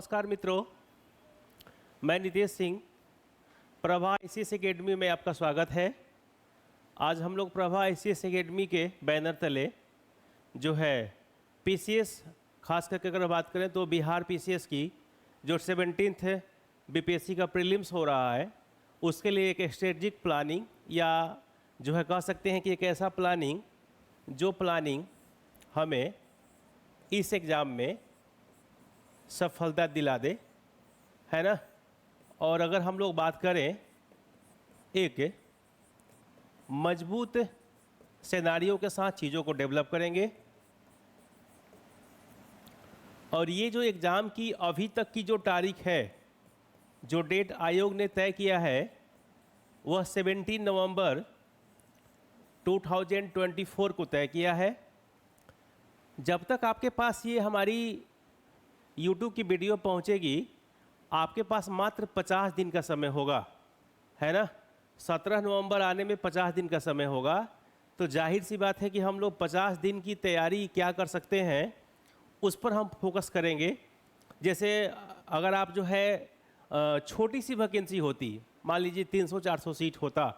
नमस्कार मित्रों, मैं नितेश सिंह। प्रभा ICS एकेडमी में आपका स्वागत है। आज हम लोग प्रभा ICS एकेडमी के बैनर तले जो है PCS, खास करके अगर बात करें तो बिहार PCS की जो 17th BPSC का प्रीलिम्स हो रहा है, उसके लिए एक स्ट्रेटजिक प्लानिंग या जो है कह सकते हैं कि एक ऐसा प्लानिंग जो प्लानिंग हमें इस एग्ज़ाम में सफलता दिला दे, है ना। और अगर हम लोग बात करें एक मजबूत सिनेरियो के साथ चीज़ों को डेवलप करेंगे। और ये जो एग्ज़ाम की अभी तक की जो तारीख है, जो डेट आयोग ने तय किया है, वह 17 नवंबर 2024 को तय किया है। जब तक आपके पास ये हमारी YouTube की वीडियो पहुंचेगी, आपके पास मात्र 50 दिन का समय होगा, है ना। 17 नवंबर आने में 50 दिन का समय होगा। तो जाहिर सी बात है कि हम लोग 50 दिन की तैयारी क्या कर सकते हैं, उस पर हम फोकस करेंगे। जैसे अगर आप जो है छोटी सी वैकेंसी होती, मान लीजिए 300-400 सीट होता,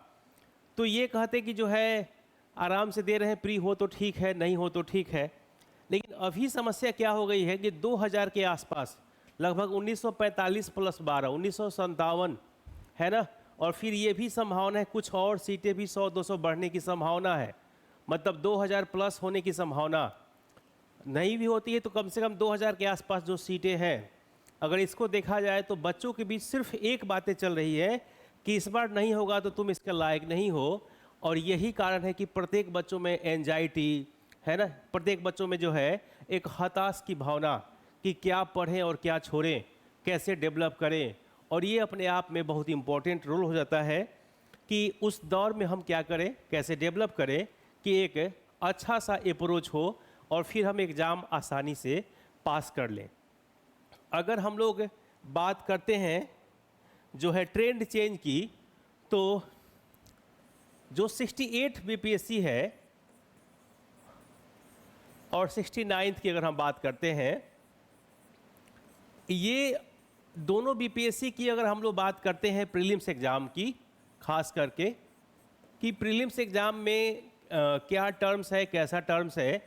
तो ये कहते कि जो है आराम से दे रहे हैं, प्री हो तो ठीक है, नहीं हो तो ठीक है। लेकिन अभी समस्या क्या हो गई है कि 2000 के आसपास, लगभग 1945 + 12 1957, है ना। और फिर ये भी संभावना है कुछ और सीटें भी 100-200 बढ़ने की संभावना है, मतलब 2000 प्लस होने की संभावना नहीं भी होती है तो कम से कम 2000 के आसपास जो सीटें हैं, अगर इसको देखा जाए तो बच्चों के बीच सिर्फ एक बातें चल रही है कि इस बार नहीं होगा तो तुम इसके लायक नहीं हो। और यही कारण है कि प्रत्येक बच्चों में एंजाइटी, है ना, प्रत्येक बच्चों में जो है एक हताश की भावना कि क्या पढ़ें और क्या छोड़ें, कैसे डेवलप करें। और ये अपने आप में बहुत इम्पोर्टेंट रोल हो जाता है कि उस दौर में हम क्या करें, कैसे डेवलप करें कि एक अच्छा सा अप्रोच हो और फिर हम एग्ज़ाम आसानी से पास कर लें। अगर हम लोग बात करते हैं जो है ट्रेंड चेंज की, तो जो 68 BPSC है और 69th की अगर हम बात करते हैं, ये दोनों BPSC की अगर हम लोग बात करते हैं प्रीलिम्स एग्ज़ाम की, खास करके कि प्रीलिम्स एग्ज़ाम में क्या टर्म्स है, कैसा टर्म्स है,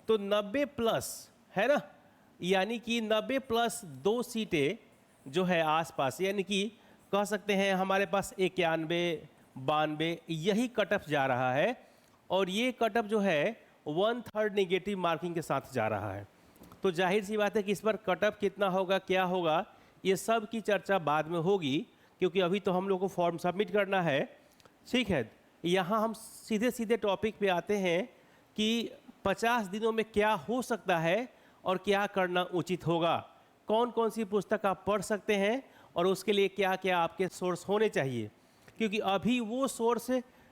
तो 90+ है ना, यानी कि 90+ 2 सीटें जो है आसपास, यानी कि कह सकते हैं हमारे पास 91-92 यही कटअप जा रहा है। और ये कटअप जो है 1/3 नेगेटिव मार्किंग के साथ जा रहा है। तो जाहिर सी बात है कि इस पर कटअप कितना होगा, क्या होगा, ये सब की चर्चा बाद में होगी, क्योंकि अभी तो हम लोग को फॉर्म सबमिट करना है। ठीक है, यहाँ हम सीधे सीधे टॉपिक पे आते हैं कि 50 दिनों में क्या हो सकता है और क्या करना उचित होगा, कौन कौन सी पुस्तक आप पढ़ सकते हैं और उसके लिए क्या क्या आपके सोर्स होने चाहिए। क्योंकि अभी वो सोर्स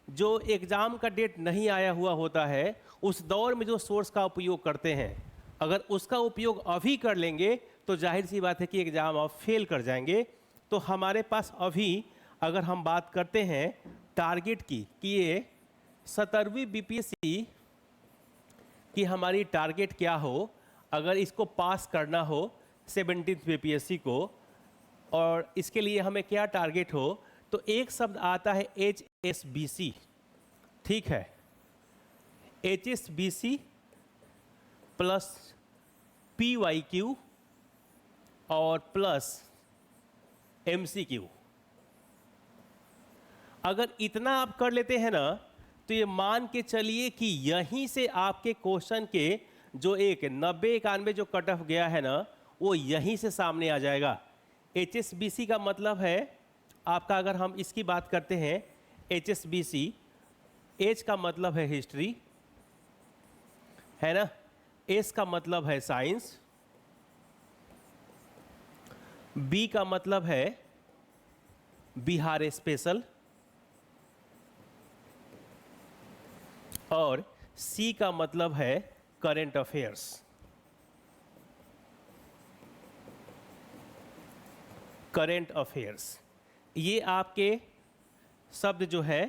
जो एग्ज़ाम का डेट नहीं आया हुआ होता है, उस दौर में जो सोर्स का उपयोग करते हैं, अगर उसका उपयोग अभी कर लेंगे तो जाहिर सी बात है कि एग्ज़ाम आप फेल कर जाएंगे। तो हमारे पास अभी अगर हम बात करते हैं टारगेट की कि ये 17वीं BPSC कि हमारी टारगेट क्या हो, अगर इसको पास करना हो 17th BPSC को, और इसके लिए हमें क्या टारगेट हो, तो एक शब्द आता है HSBC। ठीक है, HSBC प्लस PYQ और प्लस MCQ। अगर इतना आप कर लेते हैं ना, तो ये मान के चलिए कि यहीं से आपके क्वेश्चन के जो एक 90-91 जो कट ऑफ गया है ना, वो यहीं से सामने आ जाएगा। HSBC का मतलब है आपका, अगर हम इसकी बात करते हैं HSBC, H का मतलब है हिस्ट्री, है ना, S का मतलब है साइंस, B का मतलब है बिहार स्पेशल, और C का मतलब है करंट अफेयर्स। करंट अफेयर्स, ये आपके शब्द जो है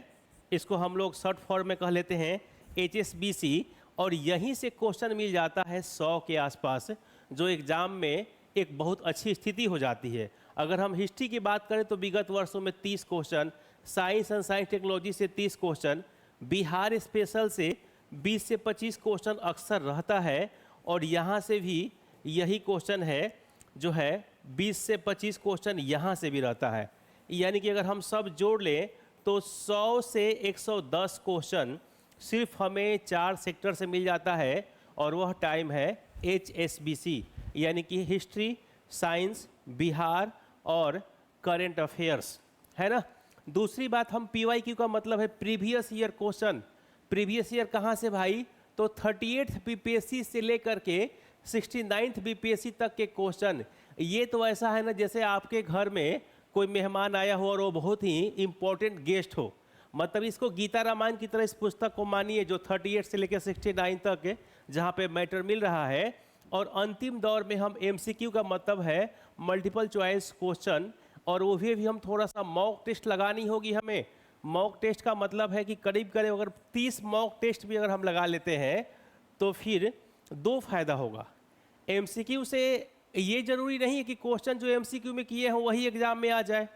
इसको हम लोग शॉर्ट फॉर्म में कह लेते हैं HSBC। और यहीं से क्वेश्चन मिल जाता है 100 के आसपास, जो एग्ज़ाम में एक बहुत अच्छी स्थिति हो जाती है। अगर हम हिस्ट्री की बात करें तो विगत वर्षों में 30 question, science and science technology से 30 क्वेश्चन, बिहार स्पेशल से 20 से 25 क्वेश्चन अक्सर रहता है, और यहाँ से भी यही क्वेश्चन है जो है 20 से 25 क्वेश्चन यहाँ से भी रहता है। यानी कि अगर हम सब जोड़ लें तो 100 से 110 क्वेश्चन सिर्फ हमें 4 सेक्टर से मिल जाता है, और वह टाइम है HSBC, यानी कि हिस्ट्री, साइंस, बिहार और करेंट अफेयर्स, है ना। दूसरी बात, हम PYQ का मतलब है previous year question. Previous year कहाँ से भाई? तो 38th BPSC से लेकर के 69th BPSC तक के क्वेश्चन। ये तो ऐसा है ना जैसे आपके घर में कोई मेहमान आया हो और वो बहुत ही इम्पोर्टेंट गेस्ट हो, मतलब इसको गीता रामायण की तरह इस पुस्तक को मानिए जो 38 से लेकर 69 तक है, जहाँ पे मैटर मिल रहा है। और अंतिम दौर में हम MCQ का मतलब है मल्टीपल चॉइस क्वेश्चन, और वो भी हम थोड़ा सा मॉक टेस्ट लगानी होगी हमें। मॉक टेस्ट का मतलब है कि करीब करीब अगर 30 मॉक टेस्ट भी अगर हम लगा लेते हैं तो फिर 2 फायदा होगा। MCQ से ये जरूरी नहीं है कि क्वेश्चन जो MCQ में किए हैं वही एग्जाम में आ जाए,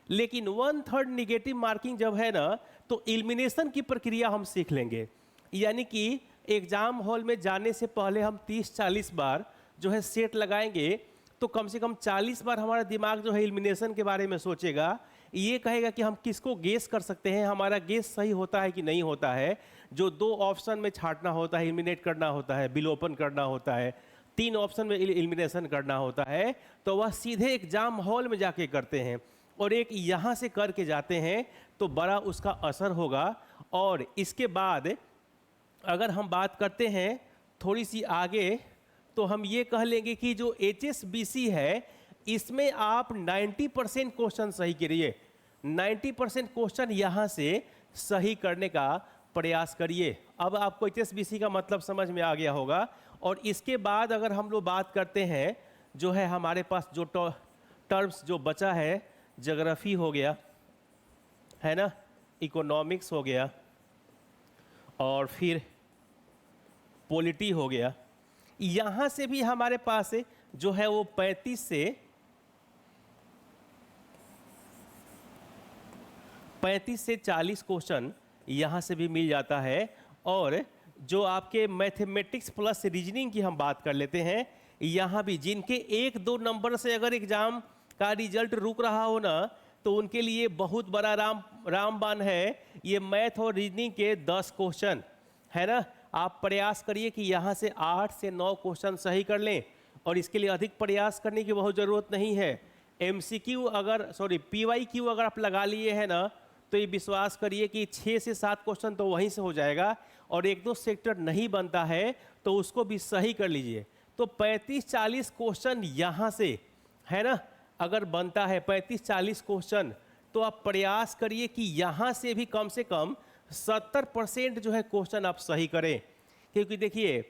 लेकिन 1/3 निगेटिव मार्किंग जब है ना तो एलिमिनेशन की प्रक्रिया हम सीख लेंगे। यानी कि एग्जाम हॉल में जाने से पहले हम 30-40 बार जो है सेट लगाएंगे, तो कम से कम 40 बार हमारा दिमाग जो है एलिमिनेशन के बारे में सोचेगा, ये कहेगा कि हम किसको गेस कर सकते हैं, हमारा गेस सही होता है कि नहीं होता है। जो 2 ऑप्शन में छांटना होता है, एलिमिनेट करना होता है, बिलोपन करना होता है, 3 ऑप्शन में एलिमिनेशन करना होता है, तो वह सीधे एग्जाम हॉल में जाके करते हैं, और एक यहाँ से करके जाते हैं तो बड़ा उसका असर होगा। और इसके बाद अगर हम बात करते हैं थोड़ी सी आगे, तो हम ये कह लेंगे कि जो HSBC है इसमें आप 90% क्वेश्चन सही करिए। 90% क्वेश्चन यहाँ से सही करने का प्रयास करिए। अब आपको HSBC का मतलब समझ में आ गया होगा। और इसके बाद अगर हम लोग बात करते हैं, जो है हमारे पास जो टर्म्स जो बचा है, ज्योग्राफी हो गया, है ना, इकोनॉमिक्स हो गया, और फिर पॉलिटी हो गया। यहाँ से भी हमारे पास जो है वो 35 से 40 क्वेश्चन यहाँ से भी मिल जाता है। और जो आपके मैथमेटिक्स प्लस रीजनिंग की हम बात कर लेते हैं, यहाँ भी जिनके 1-2 नंबर से अगर एग्जाम का रिजल्ट रुक रहा हो ना, तो उनके लिए बहुत बड़ा रामबाण है ये मैथ और रीजनिंग के 10 क्वेश्चन, है ना। आप प्रयास करिए कि यहाँ से 8 से 9 क्वेश्चन सही कर लें, और इसके लिए अधिक प्रयास करने की बहुत ज़रूरत नहीं है। PYQ अगर आप लगा लिए हैं ना, तो ये विश्वास करिए कि 6 से 7 क्वेश्चन तो वहीं से हो जाएगा, और 1-2 सेक्टर नहीं बनता है तो उसको भी सही कर लीजिए। तो 35-40 क्वेश्चन यहाँ से, है ना, अगर बनता है 35-40 क्वेश्चन, तो आप प्रयास करिए कि यहाँ से भी कम से कम 70% जो है क्वेश्चन आप सही करें। क्योंकि देखिए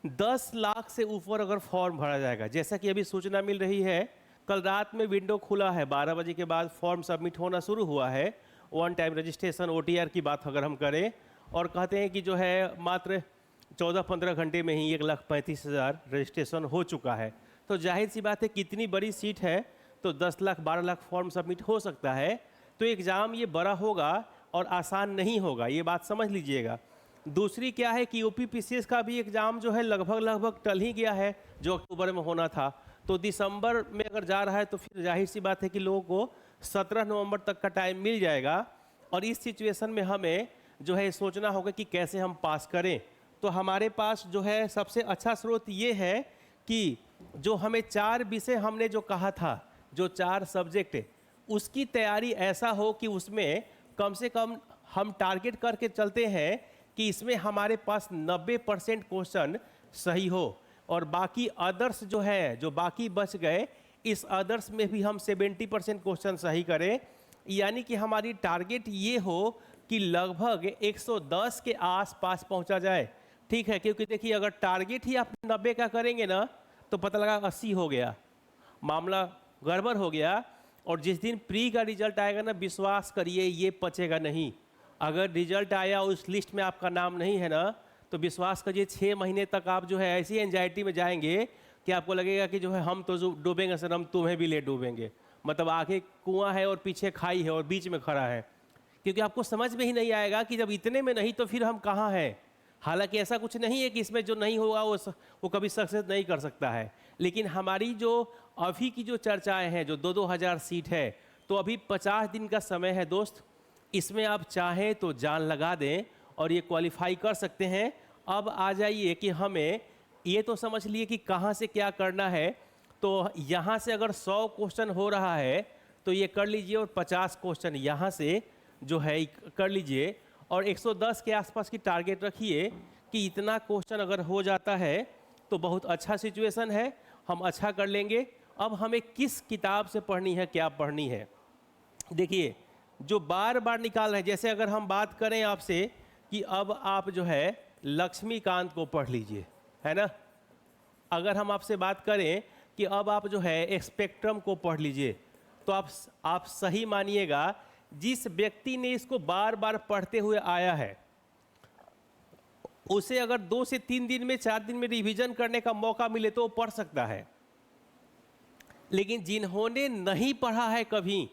10 लाख से ऊपर अगर फॉर्म भरा जाएगा, जैसा कि अभी सूचना मिल रही है, कल रात में विंडो खुला है, 12 बजे के बाद फॉर्म सबमिट होना शुरू हुआ है। 1 टाइम रजिस्ट्रेशन OTR की बात अगर हम करें, और कहते हैं कि जो है मात्र 14-15 घंटे में ही 1,35,000 रजिस्ट्रेशन हो चुका है। तो जाहिर सी बात है कितनी बड़ी सीट है, तो 10 लाख 12 लाख फॉर्म सबमिट हो सकता है। तो एग्ज़ाम ये बड़ा होगा और आसान नहीं होगा, ये बात समझ लीजिएगा। दूसरी क्या है कि UPPCS का भी एग्ज़ाम जो है लगभग टल ही गया है, जो अक्टूबर में होना था। तो दिसंबर में अगर जा रहा है तो फिर जाहिर सी बात है कि लोगों को 17 नवंबर तक का टाइम मिल जाएगा। और इस सिचुएशन में हमें जो है सोचना होगा कि कैसे हम पास करें। तो हमारे पास जो है सबसे अच्छा स्रोत ये है कि जो हमें 4 विषय हमने जो कहा था, जो 4 सब्जेक्ट, उसकी तैयारी ऐसा हो कि उसमें कम से कम हम टारगेट करके चलते हैं कि इसमें हमारे पास 90% क्वेश्चन सही हो, और बाकी अदर्स जो है, जो बाकी बच गए, इस अदर्स में भी हम 70% क्वेश्चन सही करें। यानी कि हमारी टारगेट ये हो कि लगभग 110 के आसपास पहुंचा जाए, ठीक है। क्योंकि देखिए अगर टारगेट ही आप 90 का करेंगे ना, तो पता लगा 80 हो गया, मामला गड़बड़ हो गया। और जिस दिन प्री का रिजल्ट आएगा ना, विश्वास करिए ये पचेगा नहीं। अगर रिजल्ट आया उस लिस्ट में आपका नाम नहीं है ना, तो विश्वास करिए 6 महीने तक आप जो है ऐसी एंजाइटी में जाएंगे। कि आपको लगेगा कि जो है हम तो जो डूबेंगे सर, हम तुम्हें भी ले डूबेंगे। मतलब आगे कुआं है और पीछे खाई है और बीच में खड़ा है, क्योंकि आपको समझ में ही नहीं आएगा कि जब इतने में नहीं तो फिर हम कहाँ हैं। हालांकि ऐसा कुछ नहीं है कि इसमें जो नहीं होगा वो कभी सक्सेस नहीं कर सकता है, लेकिन हमारी जो अभी की जो चर्चाएं हैं, जो 2-2 हज़ार सीट है, तो अभी 50 दिन का समय है दोस्त। इसमें आप चाहें तो जान लगा दें और ये क्वालिफाई कर सकते हैं। अब आ जाइए कि हमें ये तो समझ लिए कि कहाँ से क्या करना है। तो यहाँ से अगर 100 क्वेश्चन हो रहा है तो ये कर लीजिए, और 50 क्वेश्चन यहाँ से जो है कर लीजिए, और 110 के आसपास की टारगेट रखिए कि इतना क्वेश्चन अगर हो जाता है तो बहुत अच्छा सिचुएशन है, हम अच्छा कर लेंगे। अब हमें किस किताब से पढ़नी है, क्या पढ़नी है, देखिए जो बार बार निकाल रहे हैं। जैसे अगर हम बात करें आपसे कि अब आप जो है लक्ष्मीकांत को पढ़ लीजिए, है ना। अगर हम आपसे बात करें कि अब आप जो है स्पेक्ट्रम को पढ़ लीजिए, तो आप सही मानिएगा, जिस व्यक्ति ने इसको बार बार पढ़ते हुए आया है उसे अगर 2 से 3 दिन में, 4 दिन में रिवीजन करने का मौका मिले तो वो पढ़ सकता है। लेकिन जिन्होंने नहीं पढ़ा है कभी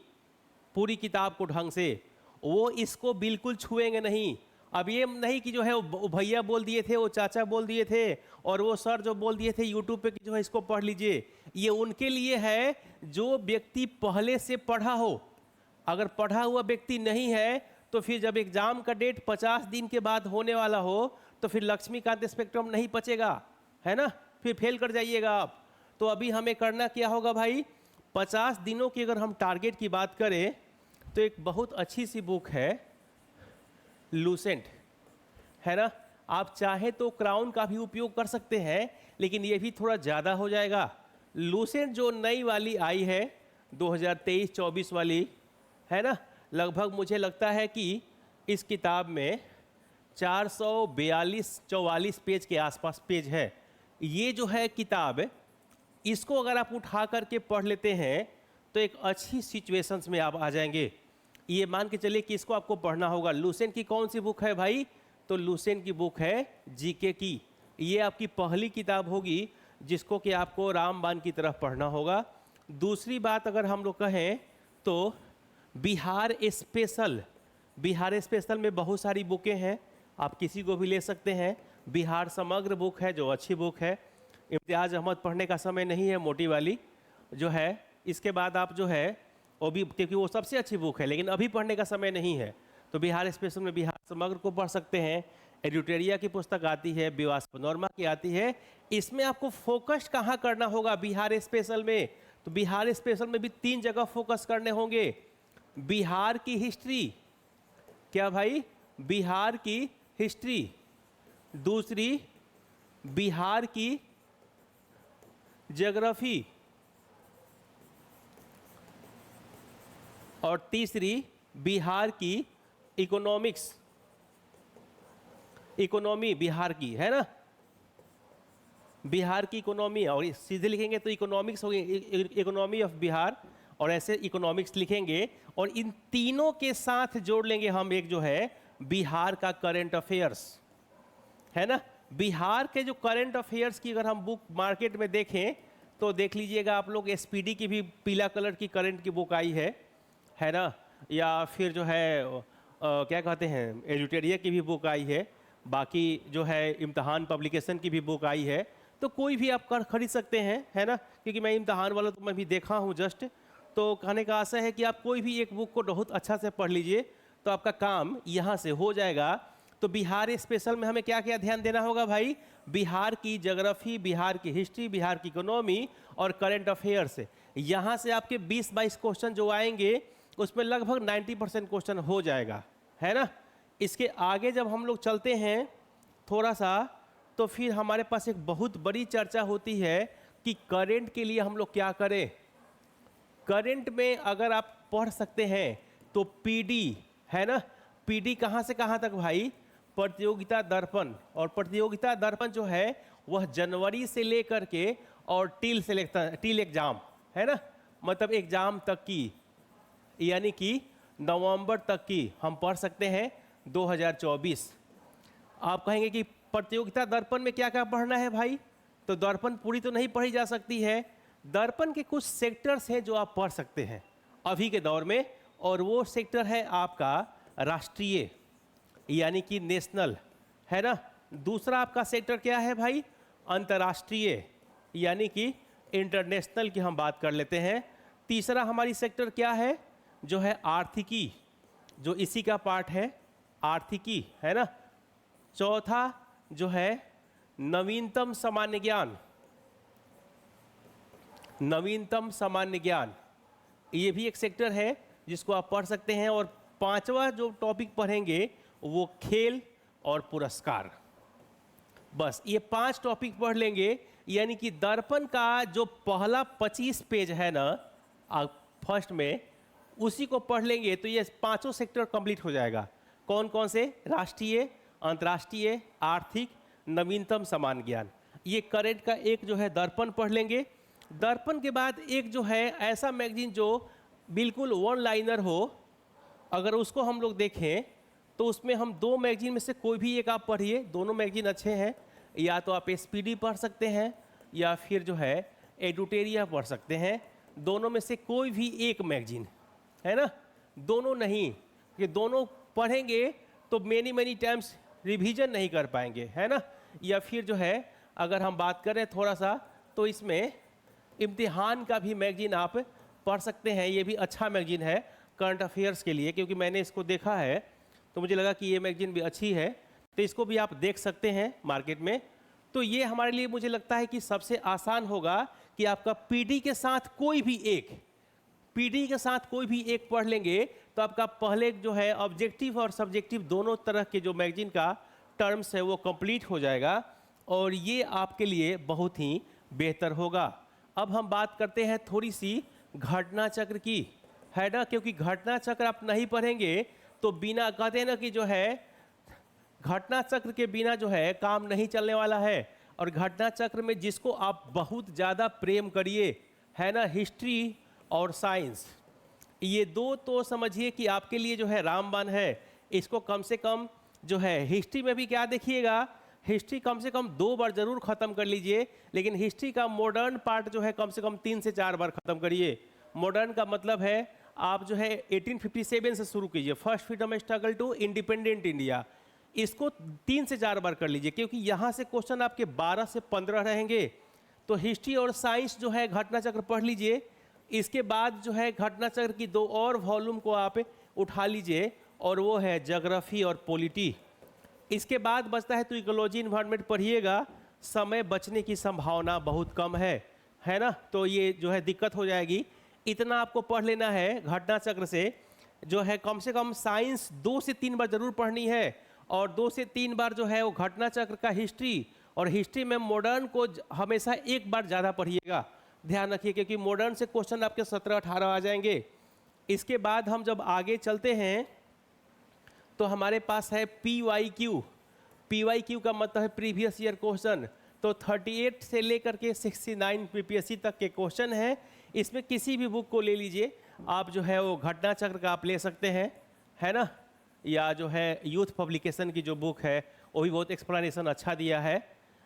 पूरी किताब को ढंग से, वो इसको बिल्कुल छुएंगे नहीं। अब ये नहीं कि जो है वो भैया बोल दिए थे, वो चाचा बोल दिए थे, और वो सर जो बोल दिए थे यूट्यूब पे कि जो है इसको पढ़ लीजिए। ये उनके लिए है जो व्यक्ति पहले से पढ़ा हो। अगर पढ़ा हुआ व्यक्ति नहीं है तो फिर जब एग्जाम का डेट 50 दिन के बाद होने वाला हो तो फिर लक्ष्मीकांत स्पेक्ट्रम नहीं बचेगा, है ना, फिर फेल कर जाइएगा आप। तो अभी हमें करना क्या होगा भाई, 50 दिनों की अगर हम टारगेट की बात करें तो एक बहुत अच्छी सी बुक है लूसेंट, है ना। आप चाहे तो क्राउन का भी उपयोग कर सकते हैं, लेकिन ये भी थोड़ा ज़्यादा हो जाएगा। लूसेंट जो नई वाली आई है 2023-24 वाली, है ना, लगभग मुझे लगता है कि इस किताब में 442-44 पेज के आसपास पेज है। ये जो है किताब, इसको अगर आप उठा करके पढ़ लेते हैं तो एक अच्छी सिचुएशंस में आप आ जाएंगे। ये मान के चलिए कि इसको आपको पढ़ना होगा। लूसेंट की कौन सी बुक है भाई, तो लूसेंट की बुक है जीके की। ये आपकी पहली किताब होगी जिसको कि आपको रामबाण की तरफ पढ़ना होगा। दूसरी बात अगर हम लोग कहें तो बिहार स्पेशल, बिहार स्पेशल में बहुत सारी बुकें हैं, आप किसी को भी ले सकते हैं। बिहार समग्र बुक है जो अच्छी बुक है। इम्तियाज़ अहमद पढ़ने का समय नहीं है, मोटी वाली जो है। इसके बाद आप जो है वो भी, क्योंकि वो सबसे अच्छी बुक है, लेकिन अभी पढ़ने का समय नहीं है, तो बिहार स्पेशल में बिहार समग्र को पढ़ सकते हैं। एडिटोरिया की पुस्तक आती है, विवास पनोरमा की आती है। इसमें आपको फोकस कहाँ करना होगा बिहार स्पेशल में, तो बिहार स्पेशल में भी 3 जगह फोकस करने होंगे। बिहार की हिस्ट्री, क्या भाई, बिहार की हिस्ट्री। दूसरी बिहार की ज्योग्राफी, और तीसरी बिहार की इकोनॉमिक्स, इकोनॉमी बिहार की, है ना, बिहार की इकोनॉमी। और सीधे लिखेंगे तो इकोनॉमिक्स होगी, इकोनॉमी ऑफ बिहार, और ऐसे इकोनॉमिक्स लिखेंगे। और इन तीनों के साथ जोड़ लेंगे हम एक जो है बिहार का करंट अफेयर्स, है ना। बिहार के जो करंट अफेयर्स की अगर हम बुक मार्केट में देखें तो देख लीजिएगा आप लोग, एसपीडी की भी पीला कलर की करंट की बुक आई है ना, या फिर जो है क्या कहते हैं, एडिटोरिया की भी बुक आई है। बाकी जो है इम्तहान पब्लिकेशन की भी बुक आई है। तो कोई भी आप खरीद सकते हैं, है ना, क्योंकि मैं इम्तहान वाला तो मैं भी देखा हूँ जस्ट। तो कहने का आशा है कि आप कोई भी एक बुक को बहुत अच्छा से पढ़ लीजिए तो आपका काम यहाँ से हो जाएगा। तो बिहार स्पेशल में हमें क्या क्या ध्यान देना होगा भाई, बिहार की ज्योग्राफी, बिहार की हिस्ट्री, बिहार की इकोनॉमी और करंट अफेयर्स। यहाँ से आपके 20-22 क्वेश्चन जो आएंगे उसमें लगभग 90% क्वेश्चन हो जाएगा, है ना। इसके आगे जब हम लोग चलते हैं थोड़ा सा, तो फिर हमारे पास एक बहुत बड़ी चर्चा होती है कि करंट के लिए हम लोग क्या करें। करंट में अगर आप पढ़ सकते हैं तो पीडी, है ना, पीडी कहाँ से कहाँ तक भाई, प्रतियोगिता दर्पण। और प्रतियोगिता दर्पण जो है वह जनवरी से लेकर के और टील एग्जाम, है ना, मतलब एग्जाम तक की, यानी कि नवंबर तक की हम पढ़ सकते हैं 2024। आप कहेंगे कि प्रतियोगिता दर्पण में क्या क्या पढ़ना है भाई, तो दर्पण पूरी तो नहीं पढ़ी जा सकती है। दर्पण के कुछ सेक्टर्स हैं जो आप पढ़ सकते हैं अभी के दौर में, और वो सेक्टर है आपका राष्ट्रीय यानी कि नेशनल, है ना। दूसरा आपका सेक्टर क्या है भाई? अंतर्राष्ट्रीय यानी कि इंटरनेशनल की हम बात कर लेते हैं। तीसरा हमारी सेक्टर क्या है? जो है आर्थिकी, जो इसी का पार्ट है, आर्थिकी, है ना। चौथा जो है नवीनतम सामान्य ज्ञान, नवीनतम सामान्य ज्ञान, ये भी एक सेक्टर है जिसको आप पढ़ सकते हैं। और पांचवा जो टॉपिक पढ़ेंगे वो खेल और पुरस्कार। बस ये 5 टॉपिक पढ़ लेंगे, यानी कि दर्पण का जो पहला 25 पेज है ना फर्स्ट में, उसी को पढ़ लेंगे तो ये 5 सेक्टर कंप्लीट हो जाएगा। कौन कौन से? राष्ट्रीय, अंतर्राष्ट्रीय, आर्थिक, नवीनतम सामान्य ज्ञान। ये करेंट का एक जो है दर्पण पढ़ लेंगे। दर्पण के बाद एक जो है ऐसा मैगजीन जो बिल्कुल वन लाइनर हो, अगर उसको हम लोग देखें तो उसमें हम 2 मैगजीन में से कोई भी एक आप पढ़िए, दोनों मैगजीन अच्छे हैं। या तो आप एसपीडी पढ़ सकते हैं या फिर जो है एडुटेरिया पढ़ सकते हैं। दोनों में से कोई भी एक मैगजीन, है ना, दोनों नहीं, ये दोनों पढ़ेंगे तो मेनी टाइम्स रिवीजन नहीं कर पाएंगे, है ना। या फिर जो है अगर हम बात करें थोड़ा सा तो इसमें इम्तिहान का भी मैगजीन आप पढ़ सकते हैं। ये भी अच्छा मैगजीन है करंट अफेयर्स के लिए, क्योंकि मैंने इसको देखा है तो मुझे लगा कि ये मैगजीन भी अच्छी है, तो इसको भी आप देख सकते हैं मार्केट में। तो ये हमारे लिए मुझे लगता है कि सबसे आसान होगा कि आपका पीडी के साथ कोई भी एक, पीडी के साथ कोई भी एक पढ़ लेंगे तो आपका पहले जो है ऑब्जेक्टिव और सब्जेक्टिव दोनों तरह के जो मैगजीन का टर्म्स है वो कंप्लीट हो जाएगा, और ये आपके लिए बहुत ही बेहतर होगा। अब हम बात करते हैं थोड़ी सी घटना चक्र की, है ना, क्योंकि घटना चक्र आप नहीं पढ़ेंगे तो बिना, कहते हैं ना कि जो है घटना चक्र के बिना जो है काम नहीं चलने वाला है। और घटना चक्र में जिसको आप बहुत ज़्यादा प्रेम करिए, है ना, हिस्ट्री और साइंस, ये 2 तो समझिए कि आपके लिए जो है रामबाण है। इसको कम से कम जो है हिस्ट्री में भी क्या देखिएगा, हिस्ट्री कम से कम 2 बार जरूर ख़त्म कर लीजिए, लेकिन हिस्ट्री का मॉडर्न पार्ट जो है कम से कम 3 से 4 बार ख़त्म करिए। मॉडर्न का मतलब है आप जो है 1857 से शुरू कीजिए, first freedom struggle to independent India, इसको 3 से 4 बार कर लीजिए, क्योंकि यहाँ से क्वेश्चन आपके 12 से 15 रहेंगे। तो हिस्ट्री और साइंस जो है घटना चक्र पढ़ लीजिए। इसके बाद जो है घटना चक्र की 2 और वॉल्यूम को आप उठा लीजिए, और वो है ज्योग्राफी और पॉलिटी। इसके बाद बचता है तो इकोलॉजी इन्वायरमेंट पढ़िएगा, समय बचने की संभावना बहुत कम है ना, तो ये जो है दिक्कत हो जाएगी। इतना आपको पढ़ लेना है घटना चक्र से। जो है कम से कम साइंस 2 से 3 बार जरूर पढ़नी है, और 2 से 3 बार जो है वो घटना चक्र का हिस्ट्री, और हिस्ट्री में मॉडर्न को हमेशा 1 बार ज़्यादा पढ़िएगा, ध्यान रखिए, क्योंकि मॉडर्न से क्वेश्चन आपके 17-18 आ जाएंगे। इसके बाद हम जब आगे चलते हैं तो हमारे पास है PYQ। PYQ का मतलब है प्रीवियस ईयर क्वेश्चन। तो 38 से लेकर के 69 PPSC तक के क्वेश्चन हैं। इसमें किसी भी बुक को ले लीजिए आप, जो है वो घटना चक्र का आप ले सकते हैं, है ना, या जो है यूथ पब्लिकेशन की जो बुक है वो भी बहुत एक्सप्लेनेशन अच्छा दिया है,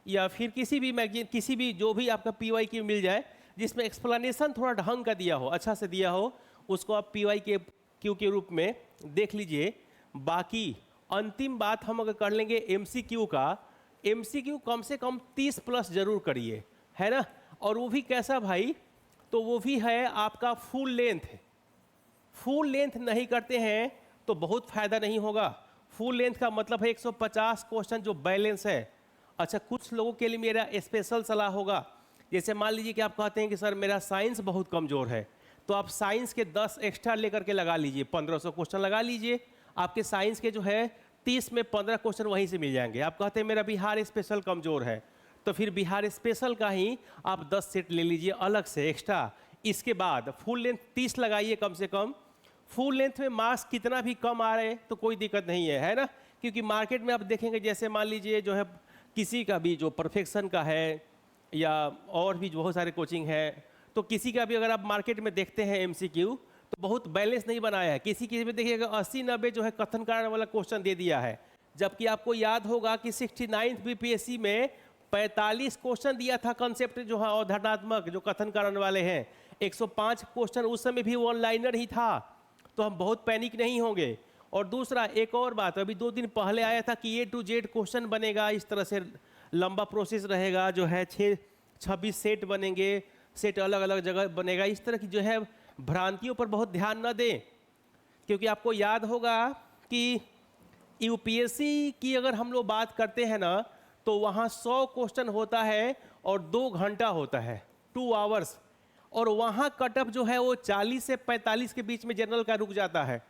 या फिर किसी भी मैगजीन, किसी भी जो भी आपका PYQ मिल जाए जिसमें एक्सप्लेनेशन थोड़ा ढंग का दिया हो, अच्छा से दिया हो, उसको आप PYQ के रूप में देख लीजिए। बाकी अंतिम बात हम अगर कर लेंगे MCQ का, MCQ कम से कम 30 प्लस जरूर करिए, है ना। और वो भी कैसा भाई, तो वो भी है आपका फुल लेंथ। फुल लेंथ नहीं करते हैं तो बहुत फ़ायदा नहीं होगा। फुल लेंथ का मतलब है 150 क्वेश्चन जो बैलेंस है। अच्छा, कुछ लोगों के लिए मेरा स्पेशल सलाह होगा, जैसे मान लीजिए कि आप कहते हैं कि सर मेरा साइंस बहुत कमज़ोर है, तो आप साइंस के 10 एक्स्ट्रा लेकर के लगा लीजिए, 1500 क्वेश्चन लगा लीजिए। आपके साइंस के जो है 30 में 15 क्वेश्चन वहीं से मिल जाएंगे। आप कहते हैं मेरा बिहार स्पेशल कमज़ोर है, तो फिर बिहार स्पेशल का ही आप 10 सेट ले लीजिए अलग से एक्स्ट्रा। इसके बाद फुल लेंथ 30 लगाइए कम से कम। फुल लेंथ में मार्क्स कितना भी कम आ रहे तो कोई दिक्कत नहीं है ना, क्योंकि मार्केट में आप देखेंगे, जैसे मान लीजिए जो है किसी का भी जो परफेक्शन का है या और भी बहुत सारे कोचिंग है, तो किसी का भी अगर आप मार्केट में देखते हैं MCQ तो बहुत बैलेंस नहीं बनाया है। किसी में देखिएगा 80-90 जो है कथन कारण वाला क्वेश्चन दे दिया है, जबकि आपको याद होगा कि 69 BPSC में 45 क्वेश्चन दिया था कंसेप्ट जो है अवधारणात्मक जो कथन करने वाले हैं। 105 क्वेश्चन उस समय भी वन लाइनर ही था, तो हम बहुत पैनिक नहीं होंगे। और दूसरा एक और बात, अभी 2 दिन पहले आया था कि A to Z क्वेश्चन बनेगा, इस तरह से लंबा प्रोसेस रहेगा, जो है 26 सेट बनेंगे, सेट अलग अलग जगह बनेगा। इस तरह की जो है भ्रांतियों पर बहुत ध्यान न दें, क्योंकि आपको याद होगा कि यूपीएससी की अगर हम लोग बात करते हैं ना, तो वहाँ 100 क्वेश्चन होता है और 2 घंटा होता है, 2 आवर्स। और वहाँ कट ऑफ जो है वो 40 से 45 के बीच में जनरल का रुक जाता है।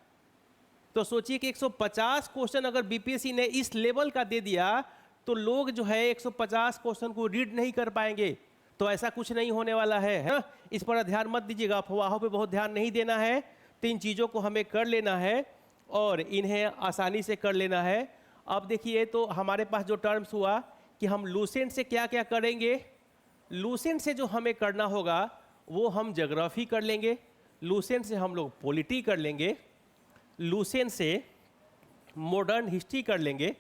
तो सोचिए कि 150 क्वेश्चन अगर बीपीएससी ने इस लेवल का दे दिया, तो लोग जो है 150 क्वेश्चन को रीड नहीं कर पाएंगे। तो ऐसा कुछ नहीं होने वाला है ना? इस पर ध्यान मत दीजिएगा, अफवाहों पे बहुत ध्यान नहीं देना है। 3 चीज़ों को हमें कर लेना है और इन्हें आसानी से कर लेना है। अब देखिए, तो हमारे पास जो टर्म्स हुआ कि हम लूसेंट से क्या क्या करेंगे। लूसेंट से जो हमें करना होगा वो हम ज्योग्राफी कर लेंगे, लूसेंट से हम लोग पॉलिटी कर लेंगे, लूसेंट से मॉडर्न हिस्ट्री कर लेंगे।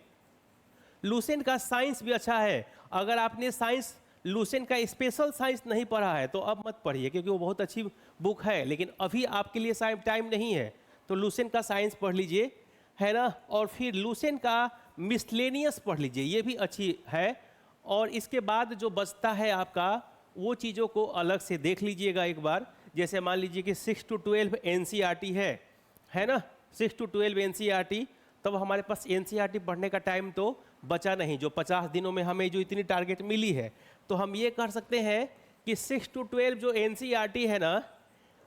लूसेंट का साइंस भी अच्छा है। अगर आपने साइंस लूसेंट का स्पेशल साइंस नहीं पढ़ा है तो अब मत पढ़िए, क्योंकि वो बहुत अच्छी बुक है, लेकिन अभी आपके लिए टाइम नहीं है। तो लूसेंट का साइंस पढ़ लीजिए, है ना। और फिर लूसेंट का मिसलेनियस पढ़ लीजिए, ये भी अच्छी है। और इसके बाद जो बचता है आपका, वो चीज़ों को अलग से देख लीजिएगा एक बार। जैसे मान लीजिए कि 6 to 12 एनसीईआरटी है ना, 6 to 12 एनसीईआरटी। तब हमारे पास एनसीईआरटी पढ़ने का टाइम तो बचा नहीं, जो 50 दिनों में हमें जो इतनी टारगेट मिली है। तो हम ये कर सकते हैं कि 6 to 12 जो एनसीईआरटी है ना,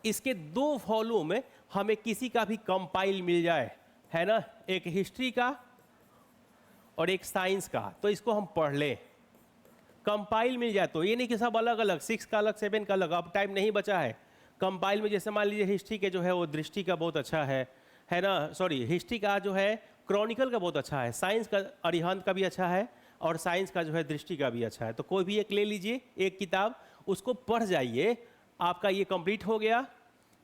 इसके 2 वॉल्यूम हमें किसी का भी कंपाइल मिल जाए, है ना, एक हिस्ट्री का और एक साइंस का, तो इसको हम पढ़ लें। कंपाइल मिल जाए तो ये नहीं कि सब अलग अलग, 6 का अलग, 7 का अलग। अब टाइम नहीं बचा है। कंपाइल में जैसे मान लीजिए हिस्ट्री के जो है वो दृष्टि का बहुत अच्छा है ना, सॉरी, हिस्ट्री का जो है क्रॉनिकल का बहुत अच्छा है, साइंस का अरिहंत का भी अच्छा है, और साइंस का जो है दृष्टि का भी अच्छा है। तो कोई भी एक ले लीजिए, एक किताब, उसको पढ़ जाइए। आपका ये कंप्लीट हो गया,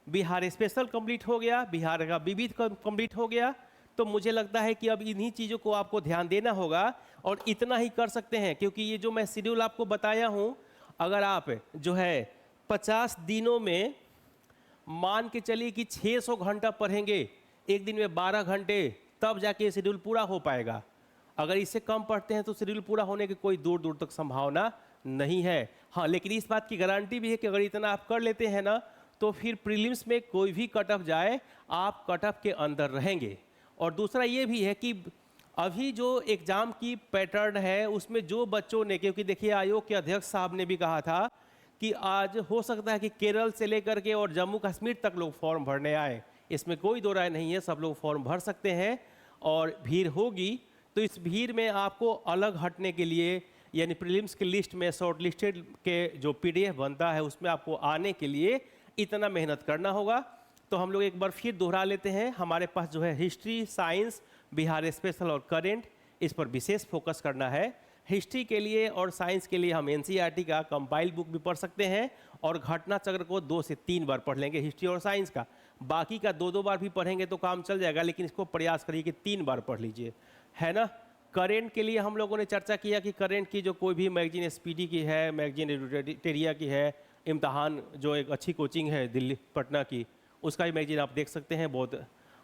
बिहार स्पेशल कंप्लीट हो गया, बिहार का विविध कंप्लीट हो गया। तो मुझे लगता है कि अब इन्हीं चीज़ों को आपको ध्यान देना होगा, और इतना ही कर सकते हैं, क्योंकि ये जो मैं शेड्यूल आपको बताया हूँ, अगर आप जो है 50 दिनों में मान के चलिए कि 600 घंटा पढ़ेंगे, एक दिन में 12 घंटे, तब जाके ये शेड्यूल पूरा हो पाएगा। अगर इससे कम पढ़ते हैं तो शेड्यूल पूरा होने की कोई दूर दूर तक संभावना नहीं है। हाँ, लेकिन इस बात की गारंटी भी है कि अगर इतना आप कर लेते हैं ना, तो फिर प्रीलिम्स में कोई भी कट ऑफ जाए, आप कट ऑफ के अंदर रहेंगे। और दूसरा ये भी है कि अभी जो एग्ज़ाम की पैटर्न है, उसमें जो बच्चों ने, क्योंकि देखिए आयोग के अध्यक्ष साहब ने भी कहा था कि आज हो सकता है कि केरल से लेकर के और जम्मू कश्मीर तक लोग फॉर्म भरने आए, इसमें कोई दो राय नहीं है, सब लोग फॉर्म भर सकते हैं और भीड़ होगी। तो इस भीड़ में आपको अलग हटने के लिए, यानी प्रीलिम्स की लिस्ट में शॉर्ट लिस्टेड के जो PDF बनता है, उसमें आपको आने के लिए इतना मेहनत करना होगा। तो हम लोग एक बार फिर दोहरा लेते हैं, हमारे पास जो है हिस्ट्री, साइंस, बिहार स्पेशल और करेंट, इस पर विशेष फोकस करना है। हिस्ट्री के लिए और साइंस के लिए हम एनसीईआरटी का कंपाइल बुक भी पढ़ सकते हैं, और घटना चक्र को 2 से 3 बार पढ़ लेंगे हिस्ट्री और साइंस का। बाकी का 2-2 बार भी पढ़ेंगे तो काम चल जाएगा, लेकिन इसको प्रयास करिए कि 3 बार पढ़ लीजिए, है ना। करेंट के लिए हम लोगों ने चर्चा किया कि करेंट की जो कोई भी मैगजीन SPD की है, मैगजीन एडिटोरिया की है, इम्तहान जो एक अच्छी कोचिंग है दिल्ली पटना की, उसका भी मैगजीन आप देख सकते हैं, बहुत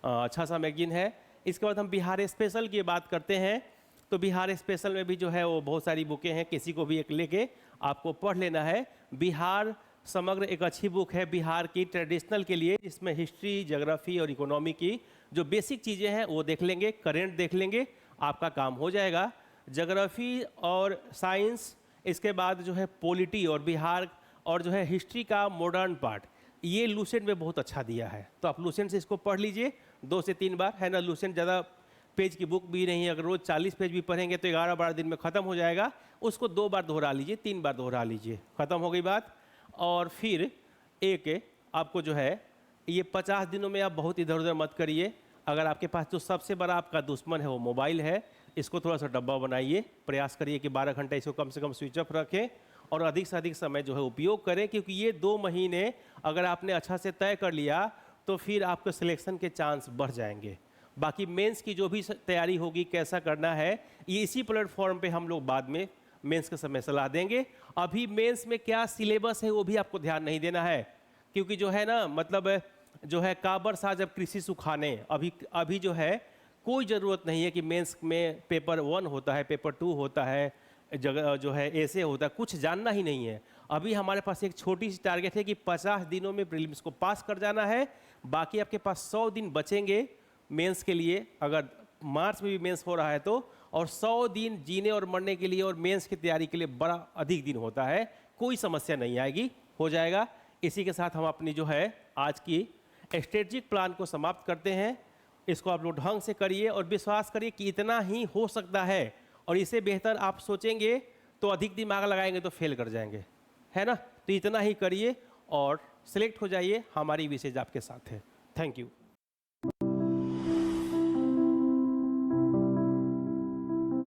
अच्छा सा मैगजीन है। इसके बाद हम बिहार स्पेशल की बात करते हैं, तो बिहार स्पेशल में भी जो है वो बहुत सारी बुकें हैं, किसी को भी एक लेके आपको पढ़ लेना है। बिहार समग्र एक अच्छी बुक है बिहार की ट्रेडिशनल के लिए, जिसमें हिस्ट्री, ज्योग्राफी और इकोनॉमी की जो बेसिक चीज़ें हैं वो देख लेंगे, करेंट देख लेंगे, आपका काम हो जाएगा। ज्योग्राफी और साइंस, इसके बाद जो है पॉलिटी और बिहार और जो है हिस्ट्री का मॉडर्न पार्ट, ये लूसेंट में बहुत अच्छा दिया है। तो आप लूसेंट से इसको पढ़ लीजिए 2 से 3 बार, है ना। लूसेंट ज़्यादा पेज की बुक भी नहीं है, अगर रोज़ 40 पेज भी पढ़ेंगे तो 11-12 दिन में ख़त्म हो जाएगा। उसको 2 बार दोहरा लीजिए, 3 बार दोहरा लीजिए, ख़त्म हो गई बात। और फिर एक आपको जो है ये 50 दिनों में आप बहुत इधर उधर मत करिए। अगर आपके पास जो सबसे बड़ा आपका दुश्मन है वो मोबाइल है, इसको थोड़ा सा डब्बा बनाइए, प्रयास करिए कि 12 घंटा इसको कम से कम स्विच ऑफ रखें और अधिक से अधिक समय जो है उपयोग करें, क्योंकि ये 2 महीने अगर आपने अच्छा से तय कर लिया तो फिर आपके सिलेक्शन के चांस बढ़ जाएंगे। बाकी मेंस की जो भी तैयारी होगी, कैसा करना है, ये इसी प्लेटफॉर्म पे हम लोग बाद में मेंस के समय सलाह देंगे। अभी मेंस में क्या सिलेबस है वो भी आपको ध्यान नहीं देना है, क्योंकि जो है ना मतलब जो है काबर साहब कृषि सुखाने अभी जो है कोई ज़रूरत नहीं है कि मेंस में पेपर 1 होता है, पेपर 2 होता है, जगह जो है ऐसे होता है, कुछ जानना ही नहीं है। अभी हमारे पास एक छोटी सी टारगेट है कि 50 दिनों में प्रीलिम्स को पास कर जाना है। बाकी आपके पास 100 दिन बचेंगे मेंस के लिए, अगर मार्च में भी मेंस हो रहा है तो, और 100 दिन जीने और मरने के लिए और मेंस की तैयारी के लिए बड़ा अधिक दिन होता है। कोई समस्या नहीं आएगी, हो जाएगा। इसी के साथ हम अपनी जो है आज की स्ट्रेटजिक प्लान को समाप्त करते हैं। इसको आप लोग ढंग से करिए और विश्वास करिए कि इतना ही हो सकता है, और इससे बेहतर आप सोचेंगे तो अधिक दिमाग लगाएंगे तो फेल कर जाएंगे, है ना। तो इतना ही करिए और सिलेक्ट हो जाइए, हमारी विशेष आपके साथ है। Thank you.